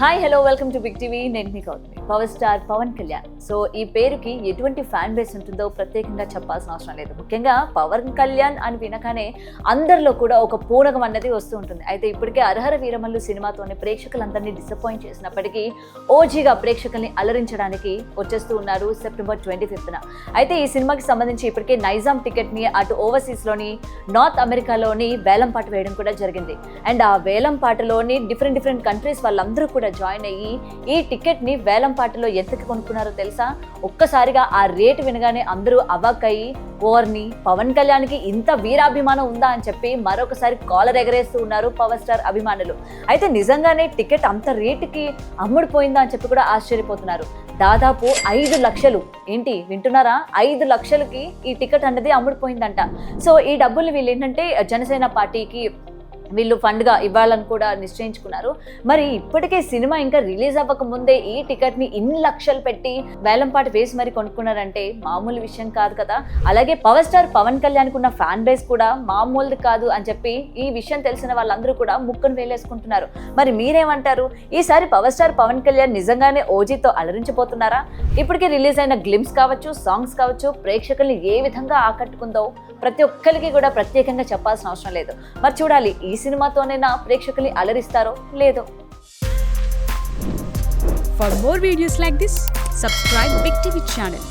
Hi hello welcome to big TV. నేను మీ Gautami. Power star Pawan Kalyan. So ఈ పేరుకి ఎటువంటి ఫ్యాన్ బేస్ ఉంటుందో ప్రత్యేకంగా చెప్పాల్సిన అవసరం లేదు. ముఖ్యంగా పవన్ కళ్యాణ్ అని వినగానే అందరిలో కూడా ఒక పూనకం అన్నది వస్తూ ఉంటుంది. అయితే ఇప్పటికే అర్హర వీరమల్లు సినిమాతోనే ప్రేక్షకులందరినీ డిసప్పాయింట్ చేసినప్పటికీ ఓజీగా ప్రేక్షకుల్ని అలరించడానికి వచ్చేస్తూ ఉన్నారు సెప్టెంబర్ 25న. అయితే ఈ సినిమాకి సంబంధించి ఇప్పటికే నైజాం టికెట్ని అటు ఓవర్సీస్లోని నార్త్ అమెరికాలోని వేలం పాట వేయడం కూడా జరిగింది. అండ్ ఆ వేలం పాటలోని డిఫరెంట్ కంట్రీస్ వాళ్ళందరూ కూడా జాయిన్ అయ్యి ఈ టికెట్ ని వేలం పాటలో ఎంతకి కొనుక్కున్నారో తెలుసా? ఒక్కసారిగా ఆ రేటు వినగానే అందరూ అవాక్ అయ్యి ఓర్ని పవన్ కళ్యాణ్ కి ఇంత వీరాభిమానం ఉందా అని చెప్పి మరొకసారి కాలర్ ఎగరేస్తూ ఉన్నారు పవర్ స్టార్ అభిమానులు. అయితే నిజంగానే టికెట్ అంత రేటుకి అమ్ముడుపోయిందా అని చెప్పి కూడా ఆశ్చర్యపోతున్నారు. దాదాపు 5 లక్షలు, ఏంటి వింటున్నారా, 5 లక్షలకి ఈ టికెట్ అన్నది అమ్ముడుపోయిందంట. సో ఈ డబ్బులు వీళ్ళు ఏంటంటే జనసేన పార్టీకి వీళ్ళు ఫండ్గా ఇవ్వాలని కూడా నిశ్చయించుకున్నారు. మరి ఇప్పటికే సినిమా ఇంకా రిలీజ్ అవ్వక ముందే ఈ టికెట్ని ఇన్ని లక్షలు పెట్టి వేలంపాట వేసి మరి కొనుక్కున్నారంటే మామూలు విషయం కాదు కదా. అలాగే పవర్ స్టార్ పవన్ కళ్యాణ్కి ఉన్న ఫ్యాన్ బేస్ కూడా మామూలుది కాదు అని చెప్పి ఈ విషయం తెలిసిన వాళ్ళందరూ కూడా ముక్కును వేలేసుకుంటున్నారు. మరి మీరేమంటారు? ఈసారి పవర్ స్టార్ పవన్ కళ్యాణ్ నిజంగానే ఓజీతో అలరించబోతున్నారా? ఇప్పటికే రిలీజ్ అయిన గ్లిమ్స్ కావచ్చు, సాంగ్స్ కావచ్చు, ప్రేక్షకుల్ని ఏ విధంగా ఆకట్టుకుందో ప్రతి ఒక్కరికి కూడా ప్రత్యేకంగా చెప్పాల్సిన అవసరం లేదు. మరి చూడాలి ఈ సినిమాతోనైనా ప్రేక్షకుల్ని అలరిస్తారో లేదో. For more videos like this, subscribe Big TV channel.